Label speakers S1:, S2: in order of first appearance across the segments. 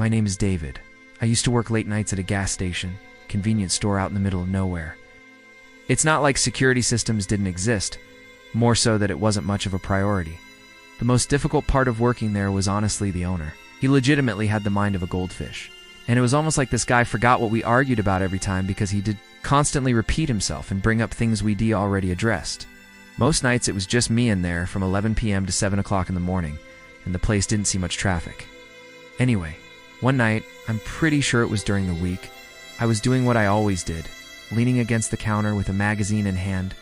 S1: My name is David. I used to work late nights at a gas station, convenience store out in the middle of nowhere. It's not like security systems didn't exist, more so that it wasn't much of a priority. The most difficult part of working there was honestly the owner. He legitimately had the mind of a goldfish. And it was almost like this guy forgot what we argued about every time because he did constantly repeat himself and bring up things we'd already addressed. Most nights it was just me in there from 11 p.m. to 7 o'clock in the morning, and the place didn't see much traffic. Anyway, one night, I'm pretty sure it was during the week, I was doing what I always did, leaning against the counter with a magazine in hand,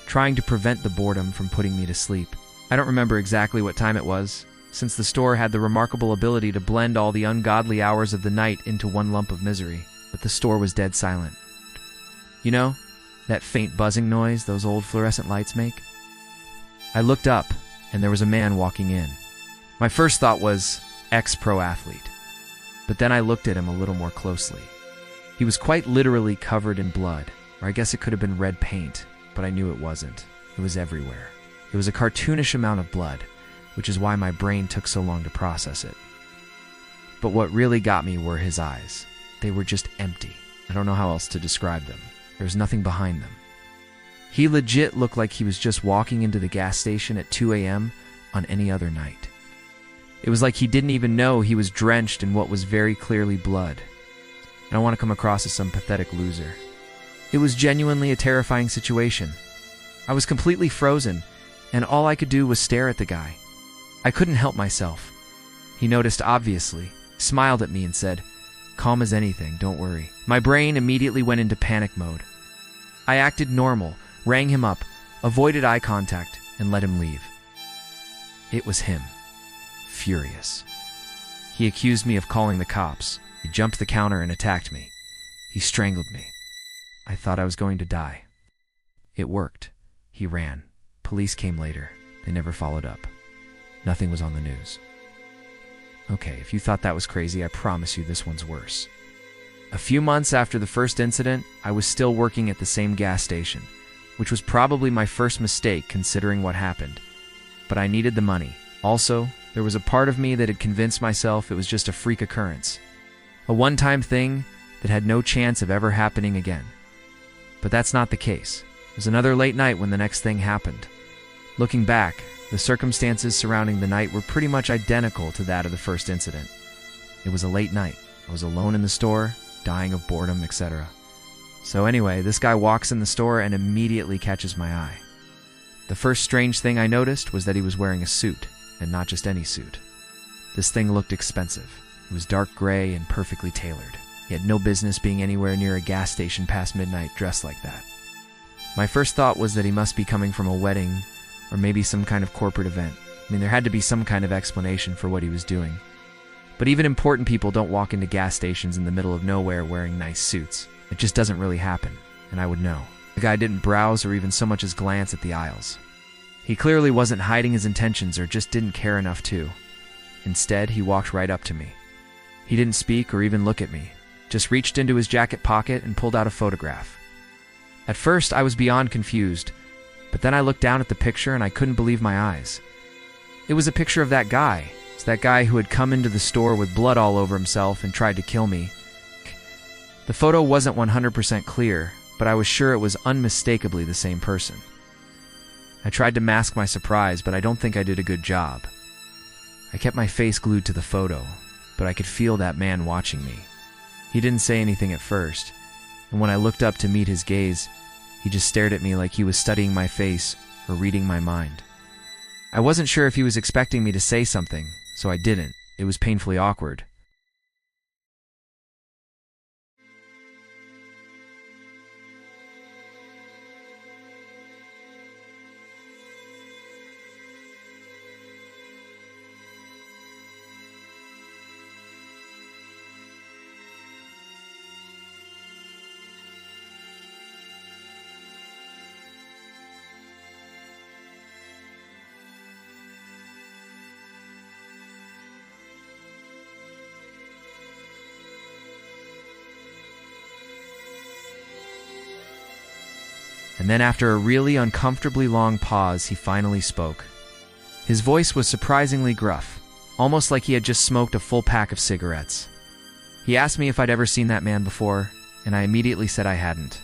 S1: trying to prevent the boredom from putting me to sleep. I don't remember exactly what time it was, since the store had the remarkable ability to blend all the ungodly hours of the night into one lump of misery, but the store was dead silent. You know, that faint buzzing noise those old fluorescent lights make? I looked up, and there was a man walking in. My first thought was, ex-pro athlete. But then I looked at him a little more closely. He was quite literally covered in blood, or I guess it could have been red paint, but I knew it wasn't. It was everywhere. It was a cartoonish amount of blood, which is why my brain took so long to process it. But what really got me were his eyes. They were just empty. I don't know how else to describe them. There was nothing behind them. He legit looked like he was just walking into the gas station at 2 a.m. on any other night. It was like he didn't even know he was drenched in what was very clearly blood. I don't want to come across as some pathetic loser. It was genuinely a terrifying situation. I was completely frozen, and all I could do was stare at the guy. I couldn't help myself. He noticed obviously, smiled at me and said, "Calm as anything, don't worry." My brain immediately went into panic mode. I acted normal, rang him up, avoided eye contact, and let him leave. It was him. Furious. He accused me of calling the cops. He jumped the counter and attacked me. He strangled me. I thought I was going to die. It worked. He ran. Police came later. They never followed up. Nothing was on the news. Okay, if you thought that was crazy, I promise you this one's worse. A few months after the first incident, I was still working at the same gas station, which was probably my first mistake considering what happened. But I needed the money. Also, there was a part of me that had convinced myself it was just a freak occurrence. A one-time thing that had no chance of ever happening again. But that's not the case. It was another late night when the next thing happened. Looking back, the circumstances surrounding the night were pretty much identical to that of the first incident. It was a late night. I was alone in the store, dying of boredom, etc. So anyway, this guy walks in the store and immediately catches my eye. The first strange thing I noticed was that he was wearing a suit, and not just any suit. This thing looked expensive. It was dark gray and perfectly tailored. He had no business being anywhere near a gas station past midnight dressed like that. My first thought was that he must be coming from a wedding or maybe some kind of corporate event. I mean, there had to be some kind of explanation for what he was doing. But even important people don't walk into gas stations in the middle of nowhere wearing nice suits. It just doesn't really happen, and I would know. The guy didn't browse or even so much as glance at the aisles. He clearly wasn't hiding his intentions or just didn't care enough to. Instead, he walked right up to me. He didn't speak or even look at me, just reached into his jacket pocket and pulled out a photograph. At first, I was beyond confused, but then I looked down at the picture and I couldn't believe my eyes. It was a picture of that guy. It's that guy who had come into the store with blood all over himself and tried to kill me. The photo wasn't 100% clear, but I was sure it was unmistakably the same person. I tried to mask my surprise, but I don't think I did a good job. I kept my face glued to the photo, but I could feel that man watching me. He didn't say anything at first, and when I looked up to meet his gaze, he just stared at me like he was studying my face or reading my mind. I wasn't sure if he was expecting me to say something, so I didn't. It was painfully awkward. And then after a really uncomfortably long pause, he finally spoke. His voice was surprisingly gruff, almost like he had just smoked a full pack of cigarettes. He asked me if I'd ever seen that man before, and I immediately said I hadn't.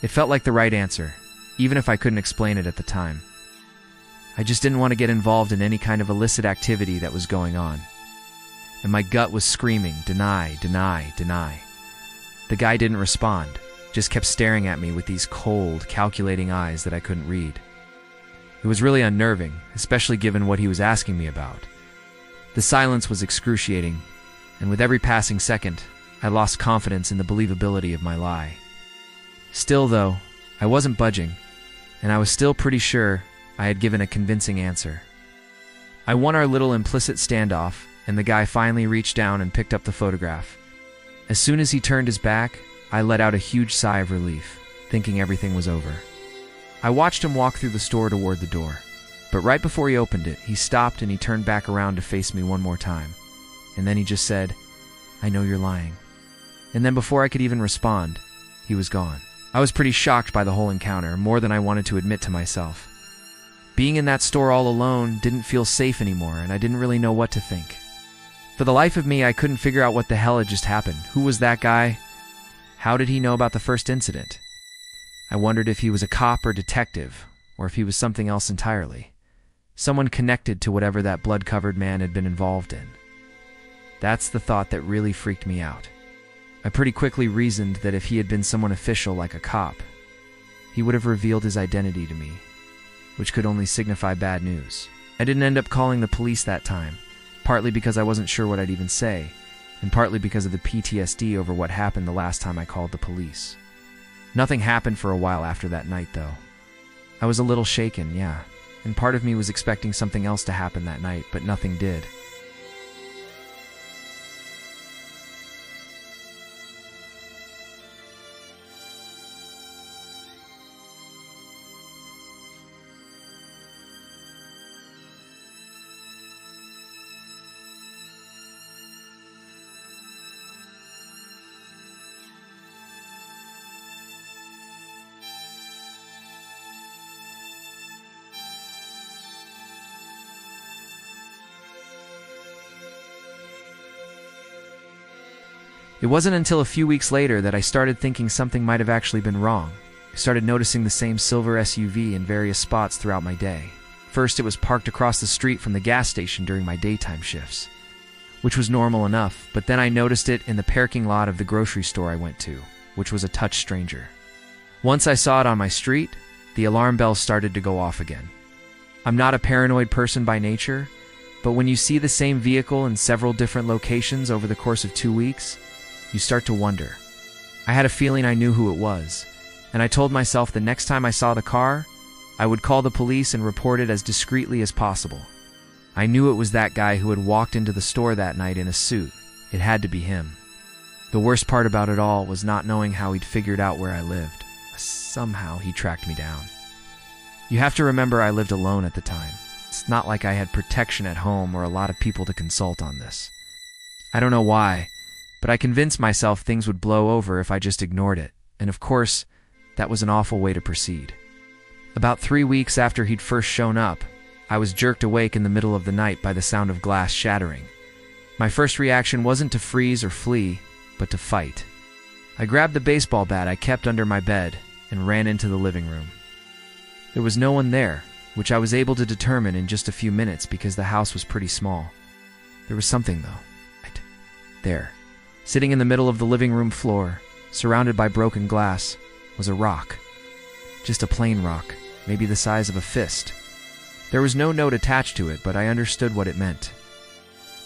S1: It felt like the right answer, even if I couldn't explain it at the time. I just didn't want to get involved in any kind of illicit activity that was going on. And my gut was screaming, deny, deny, deny. The guy didn't respond, just kept staring at me with these cold, calculating eyes that I couldn't read. It was really unnerving, especially given what he was asking me about. The silence was excruciating, and with every passing second, I lost confidence in the believability of my lie. Still, though, I wasn't budging, and I was still pretty sure I had given a convincing answer. I won our little implicit standoff, and the guy finally reached down and picked up the photograph. As soon as he turned his back, I let out a huge sigh of relief, thinking everything was over. I watched him walk through the store toward the door, but right before he opened it, he stopped and he turned back around to face me one more time. And then he just said, "I know you're lying." And then before I could even respond, he was gone. I was pretty shocked by the whole encounter, more than I wanted to admit to myself. Being in that store all alone didn't feel safe anymore, and I didn't really know what to think. For the life of me, I couldn't figure out what the hell had just happened. Who was that guy? How did he know about the first incident? I wondered if he was a cop or detective, or if he was something else entirely. Someone connected to whatever that blood-covered man had been involved in. That's the thought that really freaked me out. I pretty quickly reasoned that if he had been someone official like a cop, he would have revealed his identity to me, which could only signify bad news. I didn't end up calling the police that time, partly because I wasn't sure what I'd even say, and partly because of the PTSD over what happened the last time I called the police. Nothing happened for a while after that night, though. I was a little shaken, yeah, and part of me was expecting something else to happen that night, but nothing did. It wasn't until a few weeks later that I started thinking something might have actually been wrong. I started noticing the same silver SUV in various spots throughout my day. First, it was parked across the street from the gas station during my daytime shifts, which was normal enough, but then I noticed it in the parking lot of the grocery store I went to, which was a touch stranger. Once I saw it on my street, the alarm bells started to go off again. I'm not a paranoid person by nature, but when you see the same vehicle in several different locations over the course of 2 weeks, you start to wonder. I had a feeling I knew who it was, and I told myself the next time I saw the car, I would call the police and report it as discreetly as possible. I knew it was that guy who had walked into the store that night in a suit. It had to be him. The worst part about it all was not knowing how he'd figured out where I lived. Somehow he tracked me down. You have to remember I lived alone at the time. It's not like I had protection at home or a lot of people to consult on this. I don't know why, but I convinced myself things would blow over if I just ignored it, and of course, that was an awful way to proceed. About 3 weeks after he'd first shown up, I was jerked awake in the middle of the night by the sound of glass shattering. My first reaction wasn't to freeze or flee, but to fight. I grabbed the baseball bat I kept under my bed and ran into the living room. There was no one there, which I was able to determine in just a few minutes because the house was pretty small. There was something, though. There, sitting in the middle of the living room floor, surrounded by broken glass, was a rock. Just a plain rock, maybe the size of a fist. There was no note attached to it, but I understood what it meant.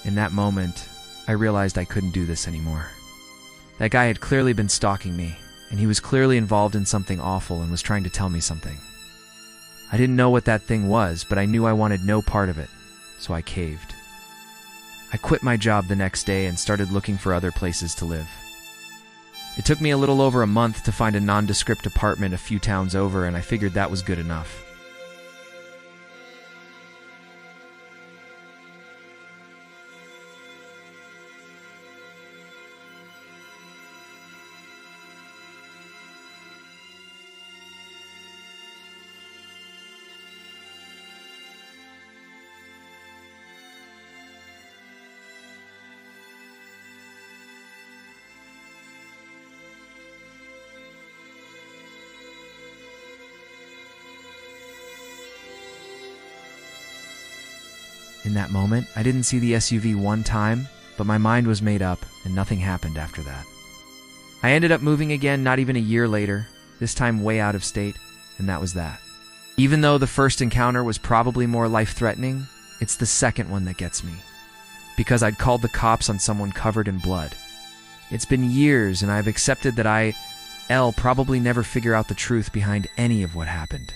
S1: In that moment, I realized I couldn't do this anymore. That guy had clearly been stalking me, and he was clearly involved in something awful and was trying to tell me something. I didn't know what that thing was, but I knew I wanted no part of it, so I caved. I quit my job the next day and started looking for other places to live. It took me a little over a month to find a nondescript apartment a few towns over, and I figured that was good enough. In that moment, I didn't see the SUV one time, but my mind was made up and nothing happened after that. I ended up moving again not even a year later, this time way out of state, and that was that. Even though the first encounter was probably more life-threatening, it's the second one that gets me. Because I'd called the cops on someone covered in blood. It's been years and I've accepted that I'll probably never figure out the truth behind any of what happened.